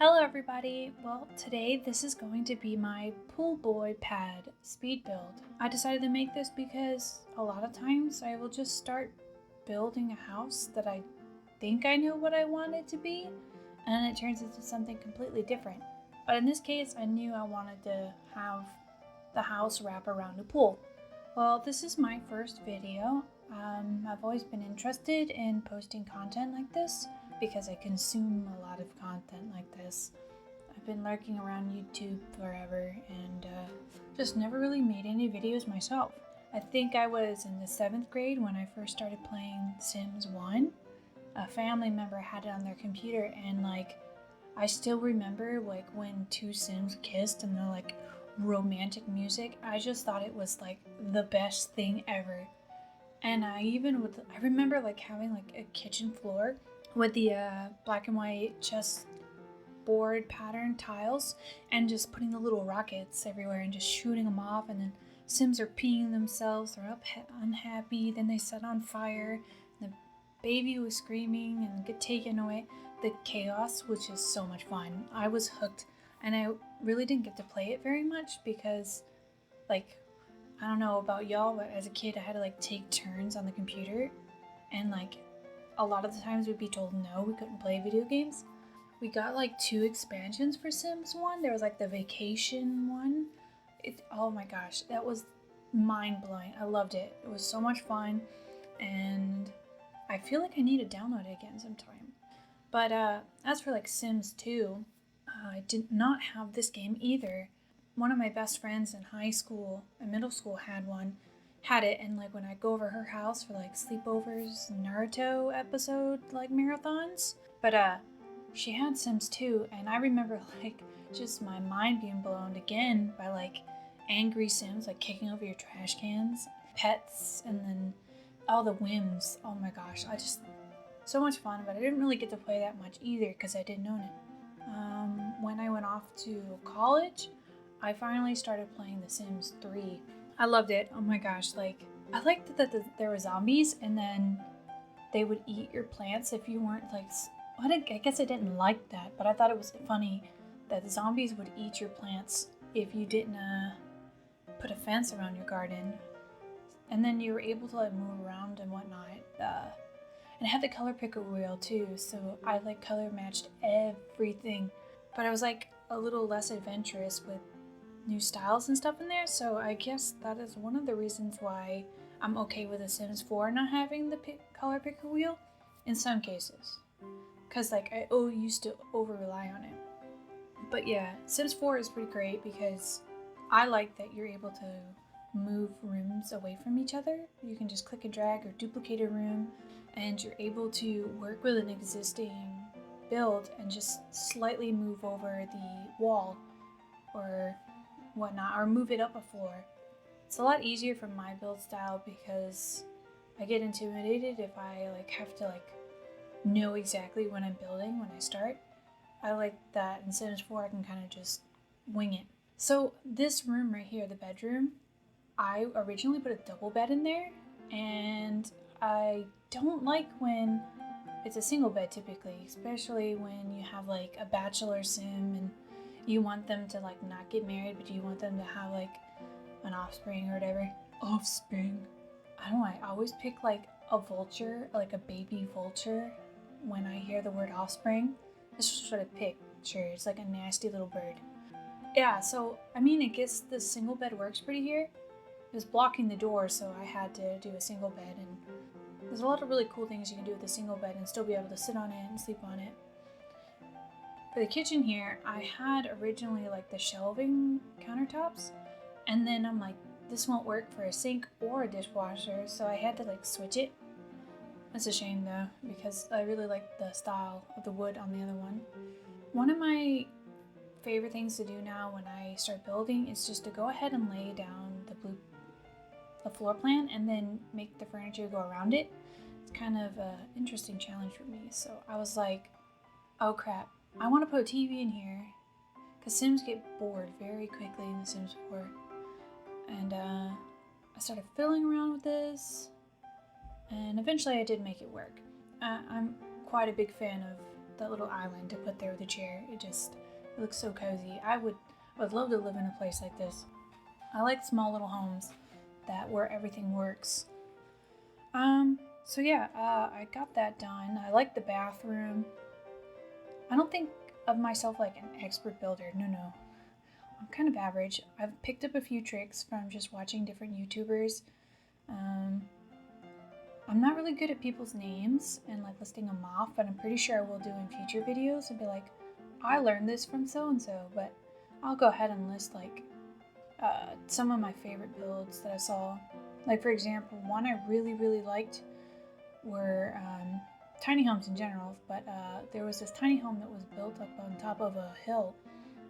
Hello everybody! Well, today this is going to be my pool boy pad speed build. I decided to make this because a lot of times I will just start building a house that I think I know what I want it to be, and then it turns into something completely different. But in this case, I knew I wanted to have the house wrap around a pool. Well, this is my first video. I've always been interested in posting content like this because I consume a lot of content like this. I've been lurking around YouTube forever and just never really made any videos myself. I think I was in the 7th grade when I first started playing Sims 1. A family member had it on their computer and I still remember when two Sims kissed and they're romantic music. I just thought it was the best thing ever. And I remember having a kitchen floor with the black and white chessboard pattern tiles and just putting the little rockets everywhere and just shooting them off, and then Sims are peeing themselves, they're unhappy, then they set on fire, the baby was screaming and get taken away. The chaos was just so much fun. I was hooked, and I really didn't get to play it very much because I don't know about y'all, but as a kid I had to take turns on the computer, and a lot of the times we'd be told no, we couldn't play video games. We got 2 expansions for Sims 1. There was the vacation one. Oh my gosh, that was mind-blowing. I loved it. It was so much fun, and I feel like I need to download it again sometime. But as for Sims 2, I did not have this game either. One of my best friends in high school and middle school had it, and when I go over her house for sleepovers, Naruto episode marathons. But she had Sims 2, and I remember just my mind being blown again by angry Sims kicking over your trash cans, pets, and then all the whims. Oh my gosh, so much fun. But I didn't really get to play that much either because I didn't own it. When I went off to college, I finally started playing The Sims 3. I loved it. Oh my gosh, I liked that there were zombies, and then they would eat your plants if you weren't I guess I didn't like that, but I thought it was funny that the zombies would eat your plants if you didn't put a fence around your garden. And then you were able to move around and whatnot. And it had the color picker wheel too, so I color matched everything. But I was a little less adventurous with new styles and stuff in there, so I guess that is one of the reasons why I'm okay with The Sims 4 not having the color picker wheel in some cases, because I used to over rely on it. But yeah, Sims 4 is pretty great because I like that you're able to move rooms away from each other. You can just click and drag or duplicate a room, and you're able to work with an existing build and just slightly move over the wall or whatnot, or move it up a floor. It's a lot easier for my build style because I get intimidated if I have to know exactly what I'm building when I start. I like that in Sims 4 I can kind of just wing it. So this room right here, the bedroom, I originally put a double bed in there, and I don't like when it's a single bed typically, especially when you have a bachelor sim and you want them to not get married, but you want them to have an offspring or whatever. Offspring. I don't know, I always pick a vulture, a baby vulture when I hear the word offspring. That's just what I picture. It's a nasty little bird. Yeah, so I guess the single bed works pretty here. It was blocking the door, so I had to do a single bed, and there's a lot of really cool things you can do with a single bed and still be able to sit on it and sleep on it. For the kitchen here, I had originally the shelving countertops, and then I'm this won't work for a sink or a dishwasher, so I had to switch it. That's a shame though, because I really like the style of the wood on the other one. One of my favorite things to do now when I start building is just to go ahead and lay down the floor plan and then make the furniture go around it. It's kind of an interesting challenge for me, so I was oh crap, I want to put a TV in here, because Sims get bored very quickly in The Sims 4. And I started fiddling around with this, and eventually I did make it work. I'm quite a big fan of that little island to put there with a chair. It looks so cozy. I would love to live in a place like this. I like small little homes where everything works. So yeah, I got that done. I like the bathroom. I don't think of myself like an expert builder. No. I'm kind of average. I've picked up a few tricks from just watching different YouTubers. I'm not really good at people's names and like listing them off, but I'm pretty sure I will do in future videos and be like, I learned this from so-and-so, but I'll go ahead and list like some of my favorite builds that I saw. Like for example, one I really liked were tiny homes in general, but there was this tiny home that was built up on top of a hill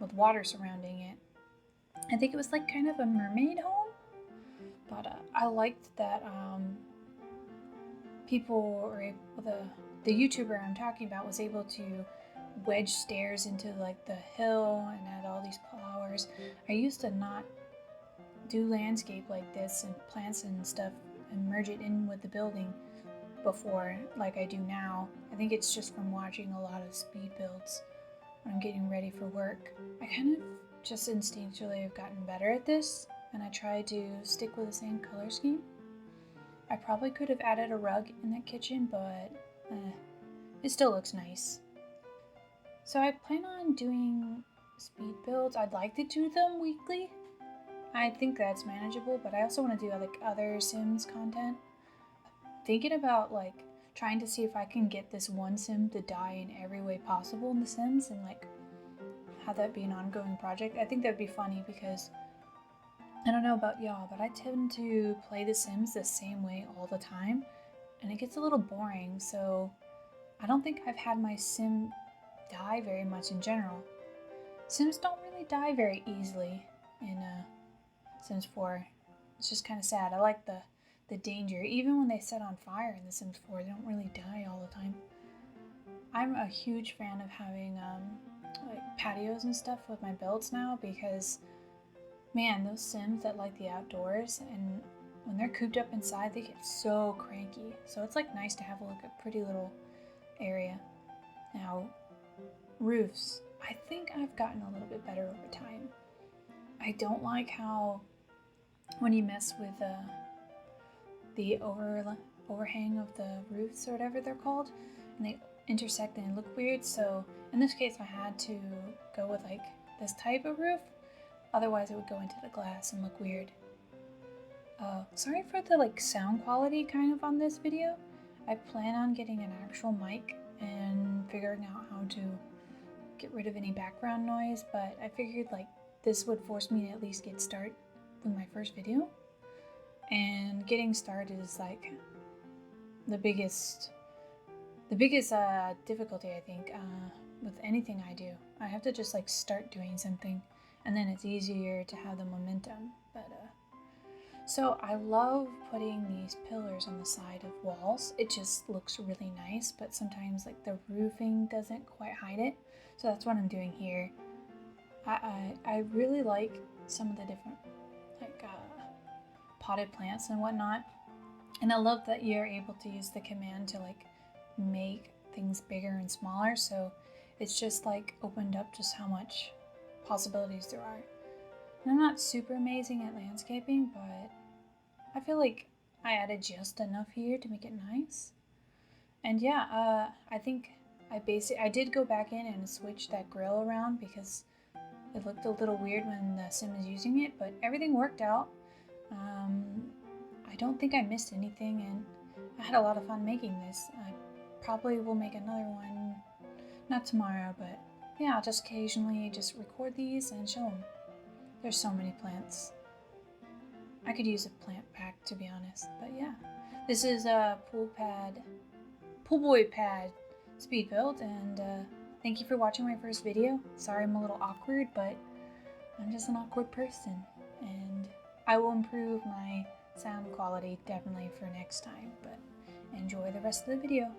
with water surrounding it. I think it was like kind of a mermaid home, but I liked that people were able, the YouTuber I'm talking about was able to wedge stairs into like the hill and add all these flowers. I used to not do landscape like this and plants and stuff and merge it in with the building before like I do now. I think it's just from watching a lot of speed builds when I'm getting ready for work. I kind of just instinctually have gotten better at this, and I try to stick with the same color scheme. I probably could have added a rug in that kitchen, but it still looks nice. So I plan on doing speed builds. I'd like to do them weekly. I think that's manageable, but I also want to do like other Sims content. Thinking about like trying to see if I can get this one Sim to die in every way possible in The Sims and like have that be an ongoing project. I think that'd be funny because I don't know about y'all, but I tend to play The Sims the same way all the time, and it gets a little boring, so I don't think I've had my Sim die very much in general. Sims don't really die very easily in Sims 4. It's just kind of sad. I like the danger. Even when they set on fire in The Sims 4, they don't really die all the time. I'm a huge fan of having like patios and stuff with my builds now because man, those Sims that like the outdoors, and when they're cooped up inside, they get so cranky. So it's like nice to have like a pretty little area. Now, roofs. I think I've gotten a little bit better over time. I don't like how when you mess with the overhang of the roofs or whatever they're called, and they intersect and look weird. So in this case, I had to go with like this type of roof. Otherwise, it would go into the glass and look weird. Sorry for the like sound quality kind of on this video. I plan on getting an actual mic and figuring out how to get rid of any background noise, but I figured like this would force me to at least get started with my first video. And getting started is like the biggest difficulty, I think, with anything I do. I have to just like start doing something, and then it's easier to have the momentum. But so I love putting these pillars on the side of walls. It just looks really nice, but sometimes like the roofing doesn't quite hide it. So that's what I'm doing here. I really like some of the different like potted plants and whatnot, and I love that you're able to use the command to like make things bigger and smaller. So it's just like opened up just how much possibilities there are. And I'm not super amazing at landscaping, but I feel like I added just enough here to make it nice. And yeah, I think I did go back in and switch that grill around because it looked a little weird when the Sim was using it, but everything worked out. I don't think I missed anything, and I had a lot of fun making this. I probably will make another one, not tomorrow, but yeah, I'll just occasionally just record these and show them. There's so many plants. I could use a plant pack, to be honest, but yeah. This is a pool boy pad speed build, and thank you for watching my first video. Sorry I'm a little awkward, but I'm just an awkward person, and I will improve my sound quality definitely for next time, but enjoy the rest of the video.